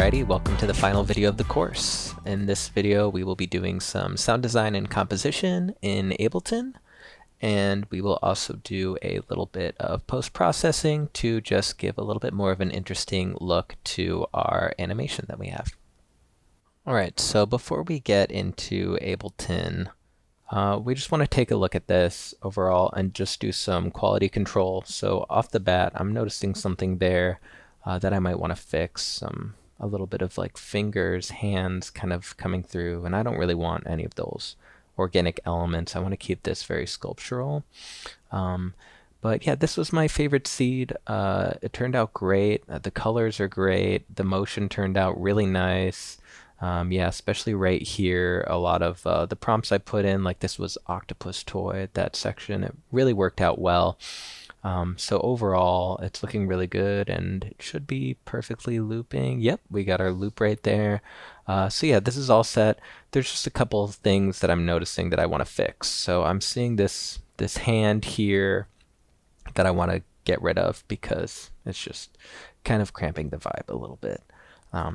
Alrighty, welcome to the final video of the course. In this video, we will be doing some sound design and composition in Ableton, and we will also do a little bit of post-processing to just give a little bit more of an interesting look to our animation that we have. Alright, so before we get into Ableton, we just want to take a look at this overall and just do some quality control. So off the bat, I'm noticing something there that I might want to fix. A little bit of like fingers, hands kind of coming through, and I don't really want any of those organic elements. I want to keep this very sculptural. But yeah, this was my favorite seed. It turned out great. The colors are great. The motion turned out really nice. Yeah, especially right here, a lot of the prompts I put in, like this was octopus toy, that section, it really worked out well. So overall, it's looking really good, and it should be perfectly looping. Yep, we got our loop right there. So yeah, this is all set. There's just a couple of things that I'm noticing that I want to fix. So I'm seeing this hand here that I want to get rid of because it's just kind of cramping the vibe a little bit.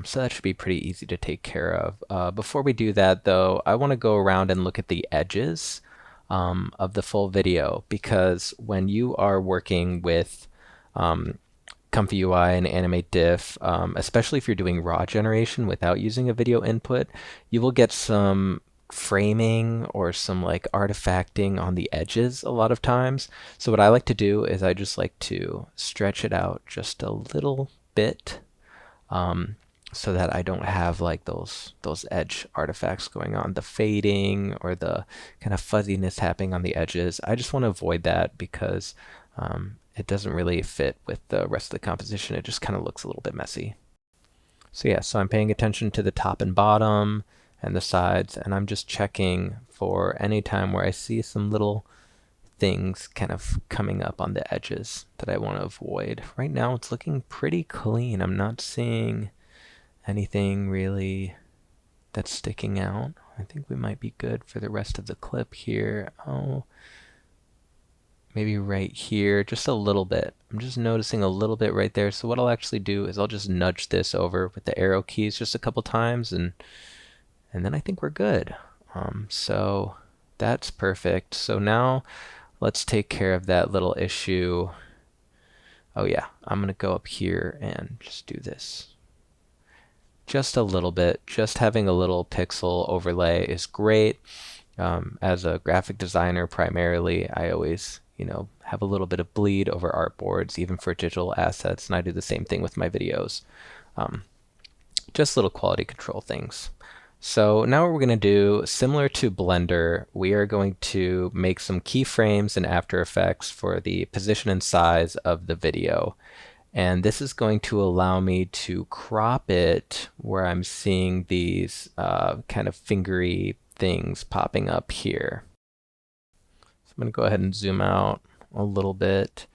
So that should be pretty easy to take care of. Before we do that, though, I want to go around and look at the edges of the full video, because when you are working with Comfy UI and Animate Diff, especially if you're doing raw generation without using a video input, you will get some framing or some like artifacting on the edges a lot of times. So what I like to do is I just like to stretch it out just a little bit, so that I don't have like those edge artifacts going on, the fading or the kind of fuzziness happening on the edges. I just want to avoid that because it doesn't really fit with the rest of the composition. It just kind of looks a little bit messy. So yeah, so I'm paying attention to the top and bottom and the sides, and I'm just checking for any time where I see some little things kind of coming up on the edges that I want to avoid. Right now it's looking pretty clean. I'm not seeing anything really that's sticking out. I think we might be good for the rest of the clip here. Oh, maybe right here, just a little bit. I'm just noticing a little bit right there. So what I'll actually do is I'll just nudge this over with the arrow keys just a couple times, and then I think we're good. So that's perfect. So now let's take care of that little issue. Oh yeah, I'm gonna go up here and just do this. Just a little bit. Just having a little pixel overlay is great. As a graphic designer primarily, I always, have a little bit of bleed over artboards, even for digital assets, and I do the same thing with my videos. Just little quality control things. So now what we're going to do, similar to Blender, we are going to make some keyframes in After Effects for the position and size of the video. And this is going to allow me to crop it where I'm seeing these kind of fingery things popping up here. So I'm going to go ahead and zoom out a little bit,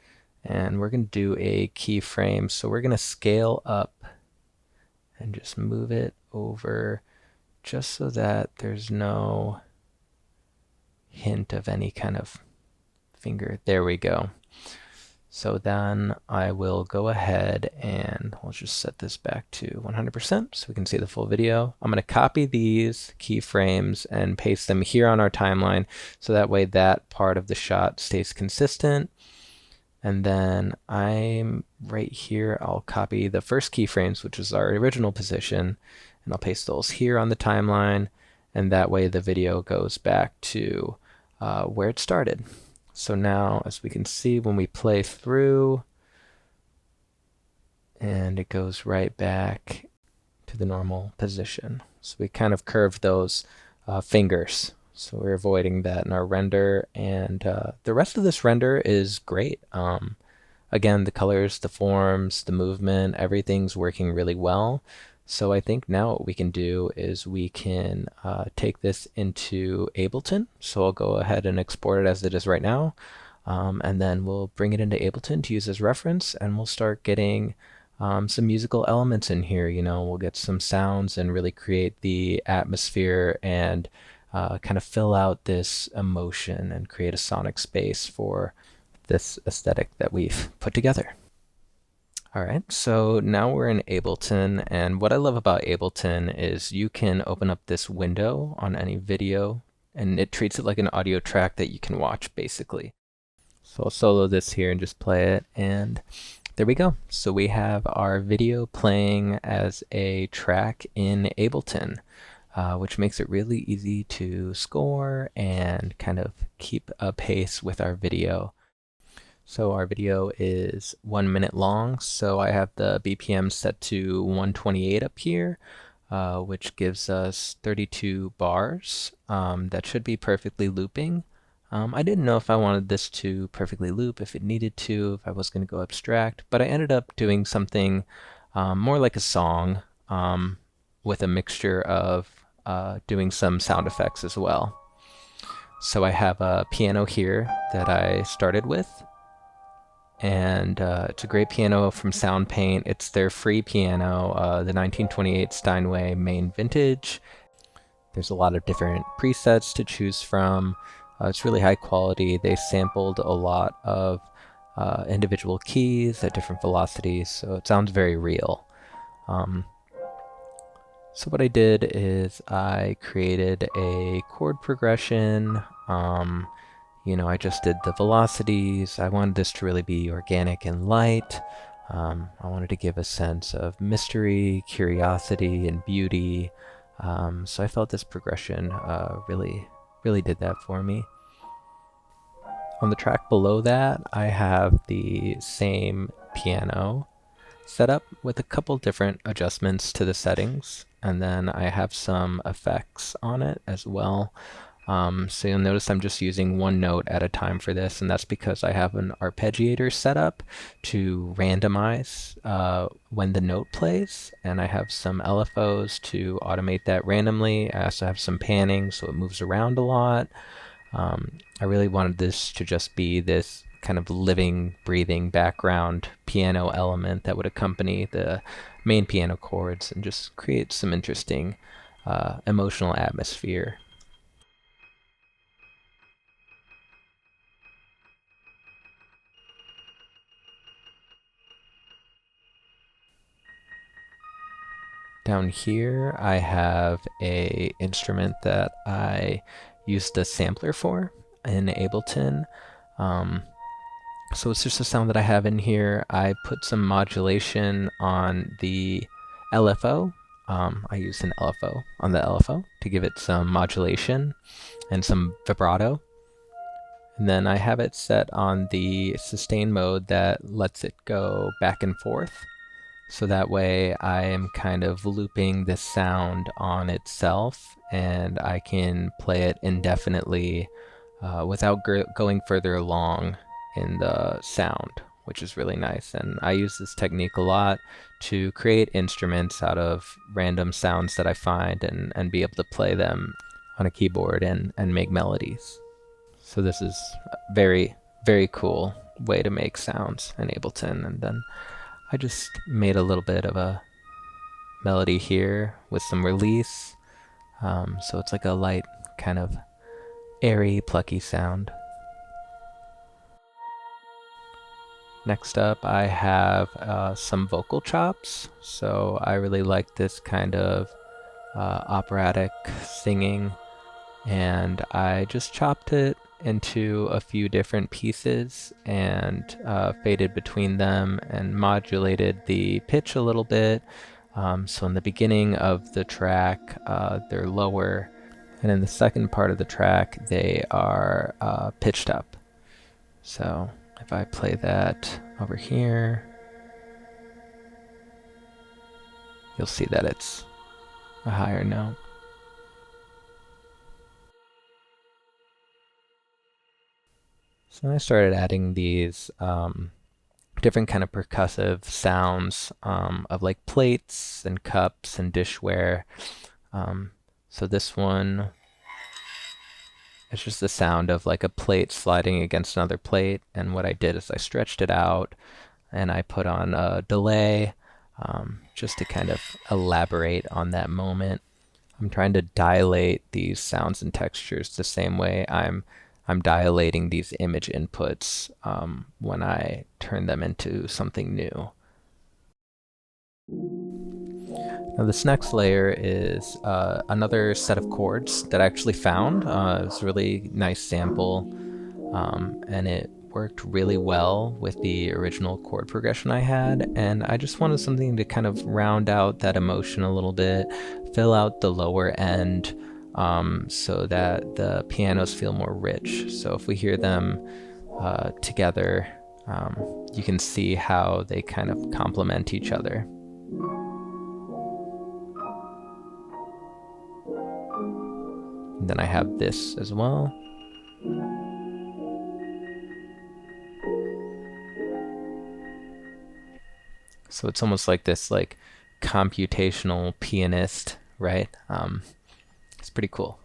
and we're going to do a keyframe. So we're going to scale up and just move it over just so that there's no hint of any kind of finger. There we go. So then I will go ahead and we'll just set this back to 100% so we can see the full video. I'm going to copy these keyframes and paste them here on our timeline, so that way that part of the shot stays consistent. And then I'm right here, I'll copy the first keyframes, which is our original position, and I'll paste those here on the timeline, and that way the video goes back to where it started. So now, as we can see, when we play through, and it goes right back to the normal position. So we kind of curved those fingers. So we're avoiding that in our render, and the rest of this render is great. Again, the colors, the forms, the movement, everything's working really well. So I think now what we can do is we can take this into Ableton. So I'll go ahead and export it as it is right now. And then we'll bring it into Ableton to use as reference, and we'll start getting some musical elements in here. We'll get some sounds and really create the atmosphere and kind of fill out this emotion and create a sonic space for this aesthetic that we've put together. All right, so now we're in Ableton, and what I love about Ableton is you can open up this window on any video, and it treats it like an audio track that you can watch, basically. So I'll solo this here and just play it, and there we go. So we have our video playing as a track in Ableton, which makes it really easy to score and kind of keep a pace with our video. So our video is 1 minute long, so I have the BPM set to 128 up here, which gives us 32 bars. That should be perfectly looping. I didn't know if I wanted this to perfectly loop, if it needed to, if I was going to go abstract, but I ended up doing something more like a song with a mixture of doing some sound effects as well. So I have a piano here that I started with, and it's a great piano from SoundPaint. It's their free piano, the 1928 Steinway Main Vintage. There's a lot of different presets to choose from. It's really high quality. They sampled a lot of individual keys at different velocities, so it sounds very real. So what I did is I created a chord progression. I just did the velocities. I wanted this to really be organic and light. I wanted to give a sense of mystery, curiosity, and beauty. So I felt this progression really did that for me. On the track below that, I have the same piano set up with a couple different adjustments to the settings, and then I have some effects on it as well. So you'll notice I'm just using one note at a time for this, and that's because I have an arpeggiator set up to randomize when the note plays, and I have some LFOs to automate that randomly. I also have some panning so it moves around a lot. I really wanted this to just be this kind of living, breathing background piano element that would accompany the main piano chords and just create some interesting emotional atmosphere. Down here, I have a instrument that I used a sampler for in Ableton. So it's just a sound that I have in here. I put some modulation on the LFO. I used an LFO on the LFO to give it some modulation and some vibrato. And then I have it set on the sustain mode that lets it go back and forth. So that way I am kind of looping this sound on itself, and I can play it indefinitely without going further along in the sound, which is really nice. And I use this technique a lot to create instruments out of random sounds that I find and be able to play them on a keyboard and make melodies. So this is a very, very cool way to make sounds in Ableton. And then I just made a little bit of a melody here with some release. So it's like a light, kind of airy, plucky sound. Next up, I have some vocal chops. So I really like this kind of operatic singing, and I just chopped it into a few different pieces and faded between them and modulated the pitch a little bit. So in the beginning of the track, they're lower, and in the second part of the track, they are pitched up. So if I play that over here, you'll see that it's a higher note. So I started adding these different kind of percussive sounds of like plates and cups and dishware. So this one, it's just the sound of like a plate sliding against another plate. And what I did is I stretched it out and I put on a delay just to kind of elaborate on that moment. I'm trying to dilate these sounds and textures the same way I'm dilating these image inputs when I turn them into something new. Now this next layer is another set of chords that I actually found. It was a really nice sample, and it worked really well with the original chord progression I had, and I just wanted something to kind of round out that emotion a little bit, fill out the lower end, so that the pianos feel more rich. So if we hear them together, you can see how they kind of complement each other. And then I have this as well. So it's almost like this like computational pianist, right? It's pretty cool.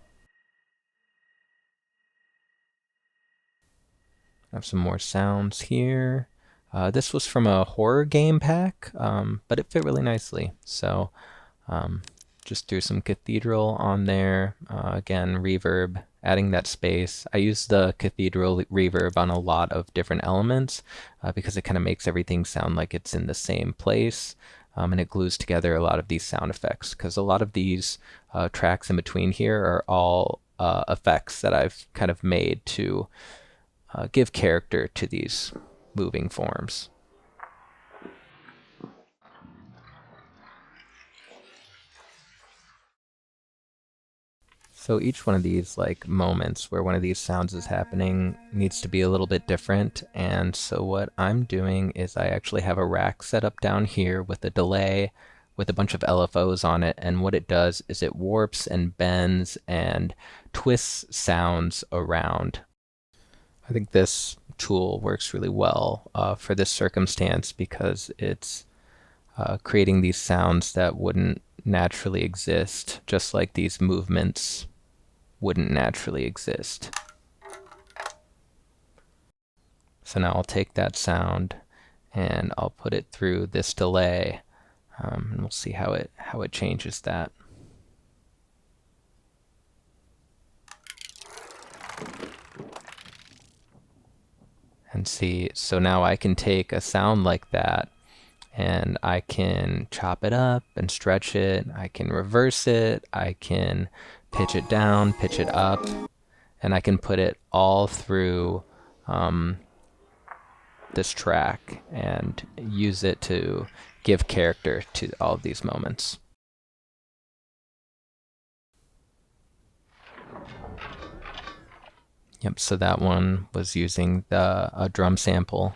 I have some more sounds here. This was from a horror game pack, but it fit really nicely. So um, just threw some cathedral on there. Again, reverb, adding that space. I use the cathedral reverb on a lot of different elements because it kind of makes everything sound like it's in the same place. And it glues together a lot of these sound effects because a lot of these tracks in between here are all effects that I've kind of made to give character to these moving forms. So each one of these like moments where one of these sounds is happening needs to be a little bit different. And so what I'm doing is I actually have a rack set up down here with a delay with a bunch of LFOs on it. And what it does is it warps and bends and twists sounds around. I think this tool works really well for this circumstance because it's creating these sounds that wouldn't naturally exist, just like these movements wouldn't naturally exist. So now I'll take that sound and I'll put it through this delay, and we'll see how it changes that. And see, so now I can take a sound like that and I can chop it up and stretch it. I can reverse it. I can pitch it down, pitch it up, and I can put it all through this track and use it to give character to all of these moments. Yep, so that one was using a drum sample,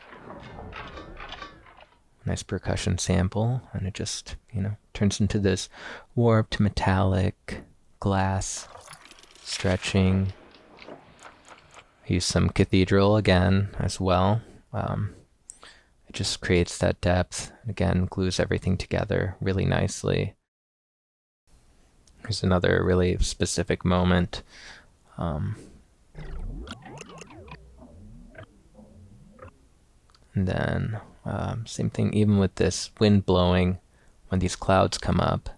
nice percussion sample, and it just, turns into this warped metallic glass stretching. I use some cathedral again as well. It just creates that depth. Again, glues everything together really nicely. Here's another really specific moment. And then same thing even with this wind blowing when these clouds come up.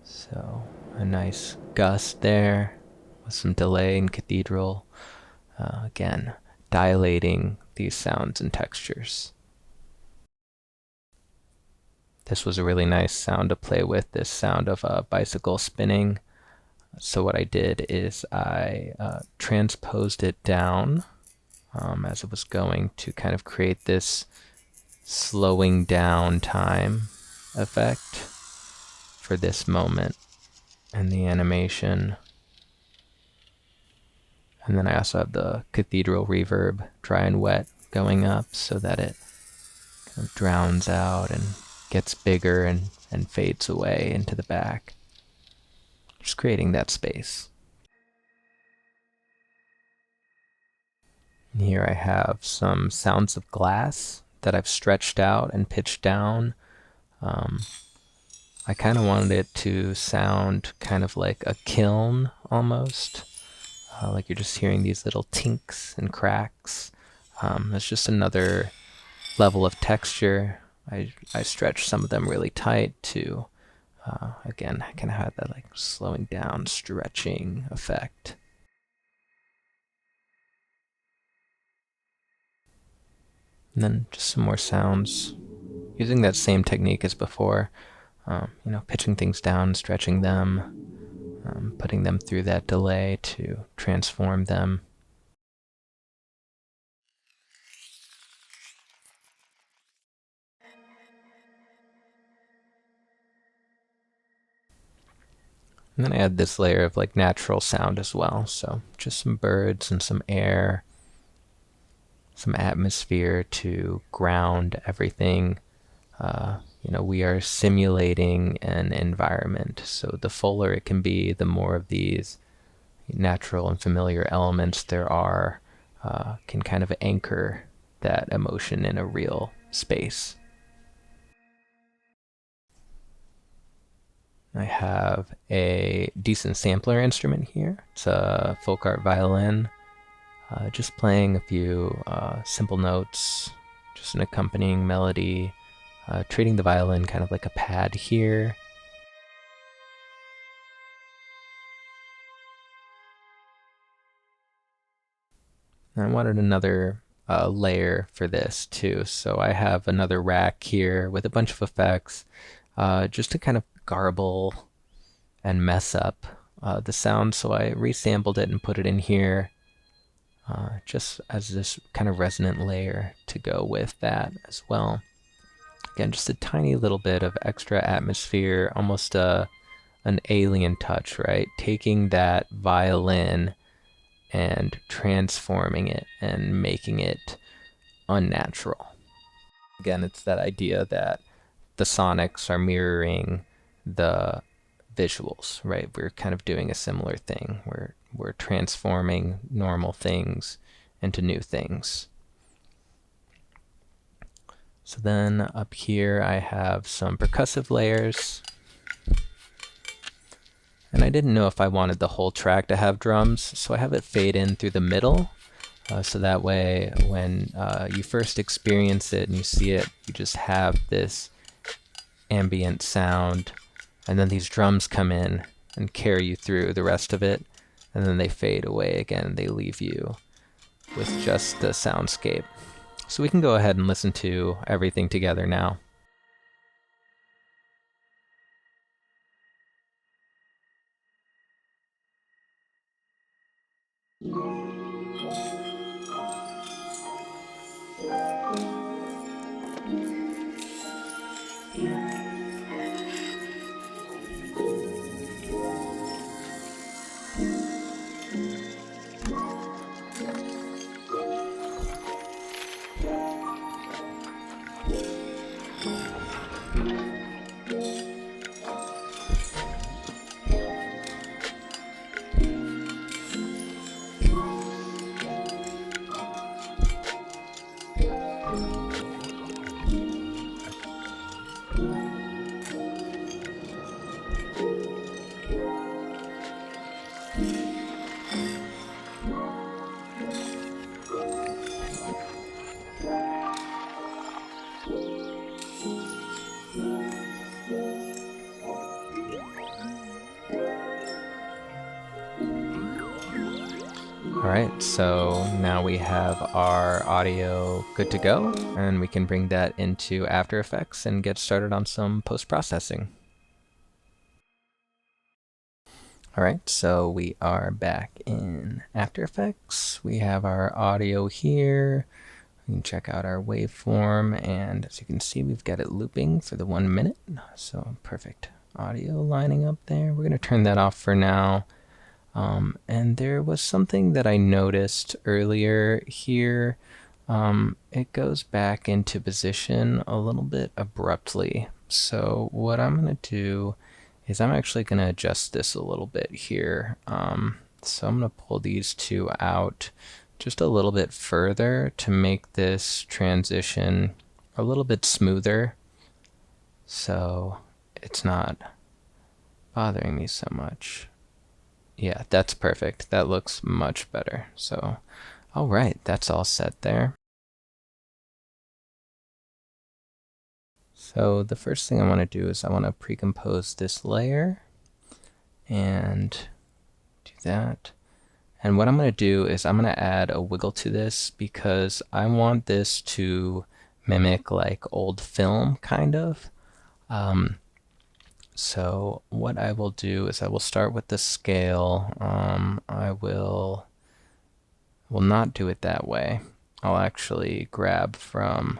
So a nice gust there with some delay in cathedral. Again, dilating these sounds and textures. This was a really nice sound to play with, this sound of a bicycle spinning. So what I did is I transposed it down as it was going to kind of create this slowing down time effect for this moment and the animation. And then I also have the cathedral reverb, dry and wet, going up so that it kind of drowns out and gets bigger and fades away into the back. Just creating that space. And here I have some sounds of glass that I've stretched out and pitched down. I kind of wanted it to sound kind of like a kiln almost. Like you're just hearing these little tinks and cracks. It's just another level of texture. I stretched some of them really tight to, again, I kind of had that like slowing down, stretching effect. And then just some more sounds. Using that same technique as before, pitching things down, stretching them, putting them through that delay to transform them. And then I add this layer of like natural sound as well. So just some birds and some air, some atmosphere to ground everything. We are simulating an environment. So the fuller it can be, the more of these natural and familiar elements there are, can kind of anchor that emotion in a real space. I have a decent sampler instrument here. It's a folk art violin, just playing a few simple notes, just an accompanying melody, treating the violin kind of like a pad here. And I wanted another layer for this too, so I have another rack here with a bunch of effects, just to kind of garble and mess up the sound. So I resampled it and put it in here, just as this kind of resonant layer to go with that as well. Again, just a tiny little bit of extra atmosphere, almost an alien touch, right? Taking that violin and transforming it and making it unnatural. Again, it's that idea that the sonics are mirroring the visuals, right? We're kind of doing a similar thing. We're transforming normal things into new things. So then up here I have some percussive layers. And I didn't know if I wanted the whole track to have drums, so I have it fade in through the middle. So that way when you first experience it and you see it, you just have this ambient sound, and then these drums come in and carry you through the rest of it, and then they fade away again. They leave you with just the soundscape. So we can go ahead and listen to everything together now. Alright, so now we have our audio good to go, and we can bring that into After Effects and get started on some post-processing. Alright, so we are back in After Effects. We have our audio here. We can check out our waveform, and as you can see, we've got it looping for the 1 minute. So perfect audio lining up there. We're going to turn that off for now. And there was something that I noticed earlier here. It goes back into position a little bit abruptly. So what I'm going to do is I'm actually going to adjust this a little bit here. So I'm going to pull these two out just a little bit further to make this transition a little bit smoother, so it's not bothering me so much. Yeah, that's perfect. That looks much better. So, all right, that's all set there. So the first thing I want to do is I want to pre-compose this layer and do that. And what I'm going to do is I'm going to add a wiggle to this because I want this to mimic like old film, kind of. So what I will do is I will start with the scale. I will not do it that way. I'll actually grab from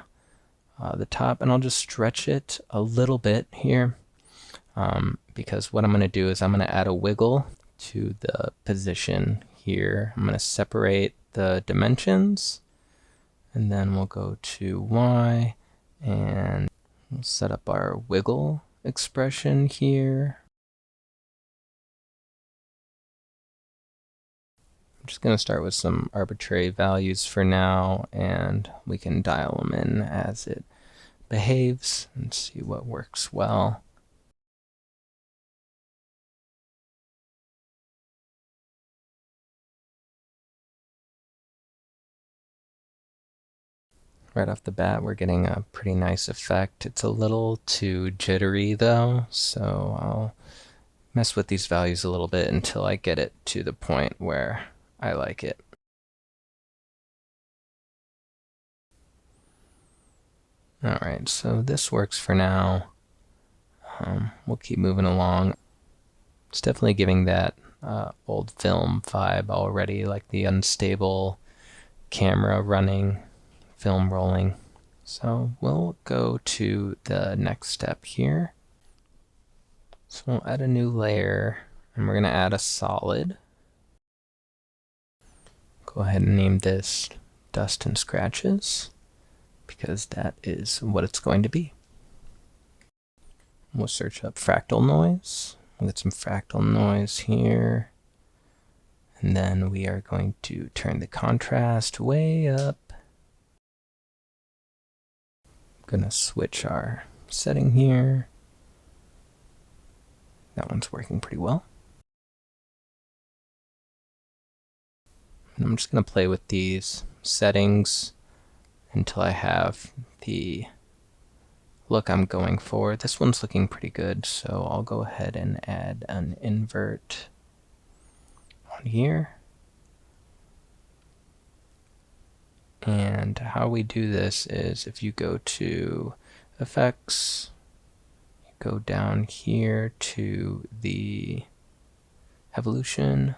the top and I'll just stretch it a little bit here, because what I'm going to do is I'm going to add a wiggle to the position here. I'm going to separate the dimensions, and then we'll go to Y and we'll set up our wiggle expression here. I'm just going to start with some arbitrary values for now, and we can dial them in as it behaves and see what works well. Right off the bat, we're getting a pretty nice effect. It's a little too jittery though, so I'll mess with these values a little bit until I get it to the point where I like it. Alright, so this works for now. We'll keep moving along. It's definitely giving that old film vibe already, like the unstable camera running, film rolling. So we'll go to the next step here. So we'll add a new layer, and we're going to add a solid. Go ahead and name this Dust and Scratches, because that is what it's going to be. We'll search up fractal noise. We'll get some fractal noise here. And then we are going to turn the contrast way up. I'm going to switch our setting here. That one's working pretty well. And I'm just going to play with these settings until I have the look I'm going for. This one's looking pretty good, so I'll go ahead and add an invert on here. And how we do this is if you go to Effects, you go down here to the Evolution,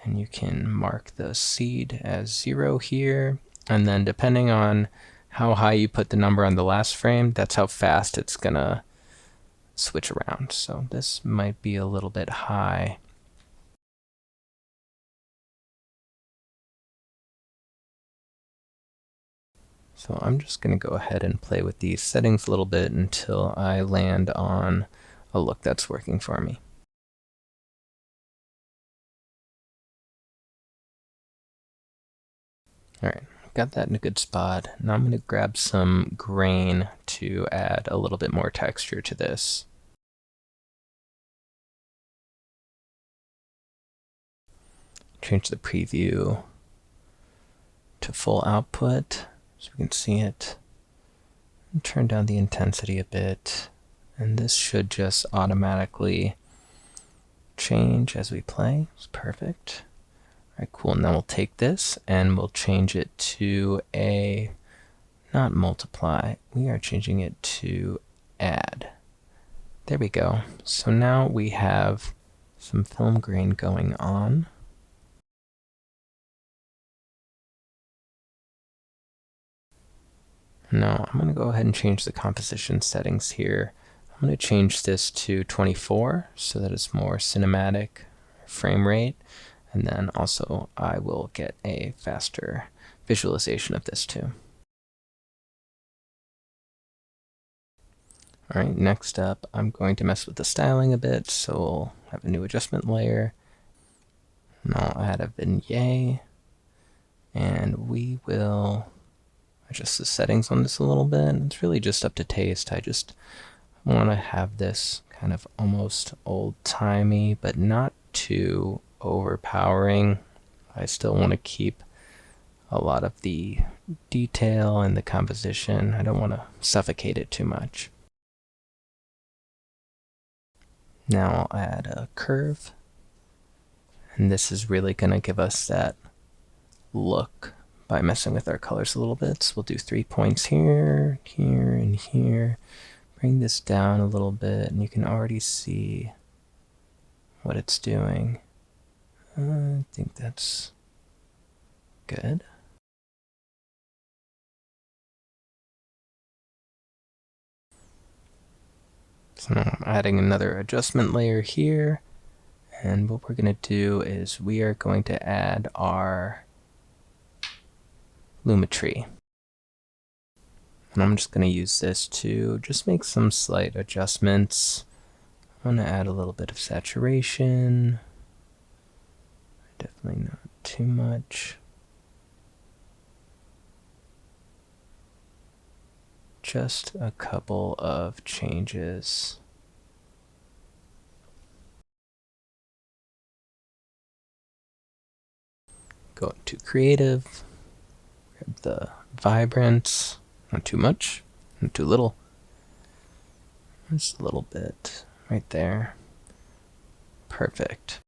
and you can mark the seed as 0 here, and then depending on how high you put the number on the last frame, that's how fast it's gonna switch around. So this might be a little bit high. So I'm just gonna go ahead and play with these settings a little bit until I land on a look that's working for me. Alright, got that in a good spot. Now I'm going to grab some grain to add a little bit more texture to this. Change the preview to full output so we can see it. And turn down the intensity a bit. And this should just automatically change as we play. It's perfect. Alright, cool. Now we'll take this and we'll change it to a, not multiply, we are changing it to add. There we go. So now we have some film grain going on. Now I'm going to go ahead and change the composition settings here. I'm going to change this to 24 so that it's more cinematic frame rate. And then also I will get a faster visualization of this too. Alright, next up I'm going to mess with the styling a bit, so we'll have a new adjustment layer. And I'll add a vignette, and we will adjust the settings on this a little bit. It's really just up to taste. I just want to have this kind of almost old-timey, but not too overpowering. I still want to keep a lot of the detail and the composition. I don't want to suffocate it too much. Now I'll add a curve, and this is really going to give us that look by messing with our colors a little bit. So we'll do 3 points here, here, and here. bring this down a little bit, and you can already see what it's doing. I think that's good. So now I'm adding another adjustment layer here, and what we're going to do is we are going to add our Lumetri. And I'm just going to use this to just make some slight adjustments. I want to add a little bit of saturation. Definitely not too much. Just a couple of changes. Go into creative, grab the vibrance, not too much, not too little. Just a little bit right there. Perfect.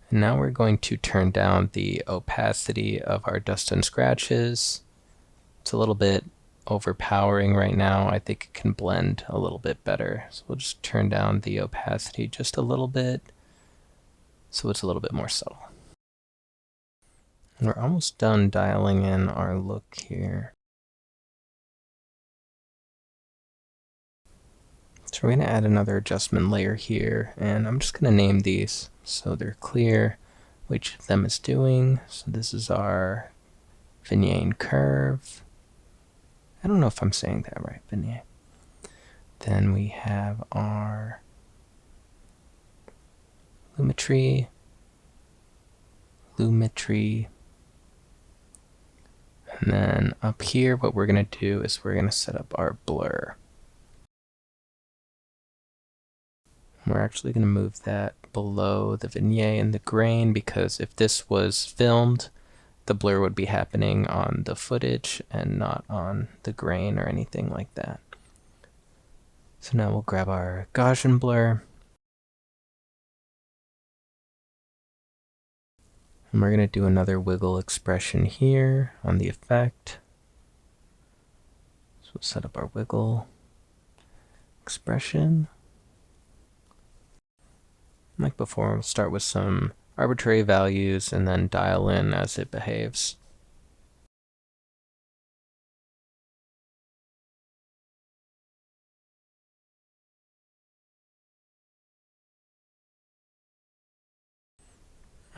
And now we're going to turn down the opacity of our dust and scratches. It's a little bit overpowering right now. I think it can blend a little bit better. So we'll just turn down the opacity just a little bit so it's a little bit more subtle. And we're almost done dialing in our look here. So we're going to add another adjustment layer here, and I'm just going to name these so they're clear which of them is doing. So this is our vignette curve. I don't know if I'm saying that right, vignette. Then we have our Lumetri, and then up here what we're going to do is we're going to set up our blur. We're actually going to move that below the vignette and the grain, because if this was filmed, the blur would be happening on the footage and not on the grain or anything like that. So now we'll grab our Gaussian blur. And we're going to do another wiggle expression here on the effect. So we'll set up our wiggle expression. Like before, we'll start with some arbitrary values and then dial in as it behaves.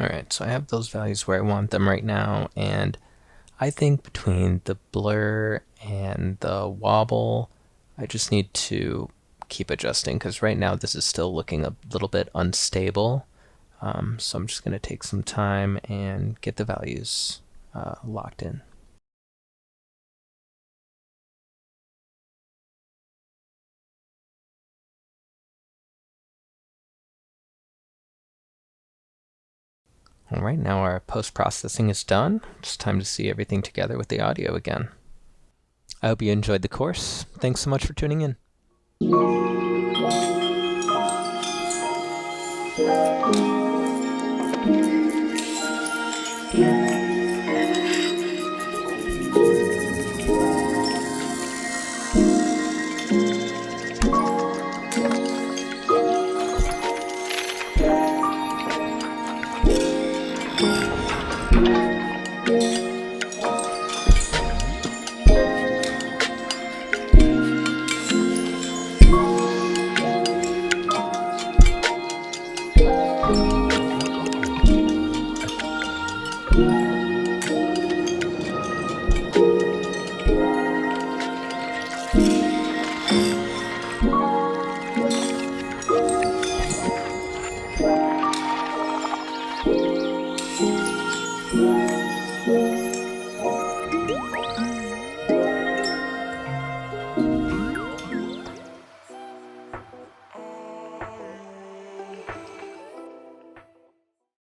Alright, so I have those values where I want them right now, and I think between the blur and the wobble, I just need to keep adjusting, because right now this is still looking a little bit unstable. So I'm just going to take some time and get the values locked in. Alright, now our post-processing is done. It's time to see everything together with the audio again. I hope you enjoyed the course. Thanks so much for tuning in.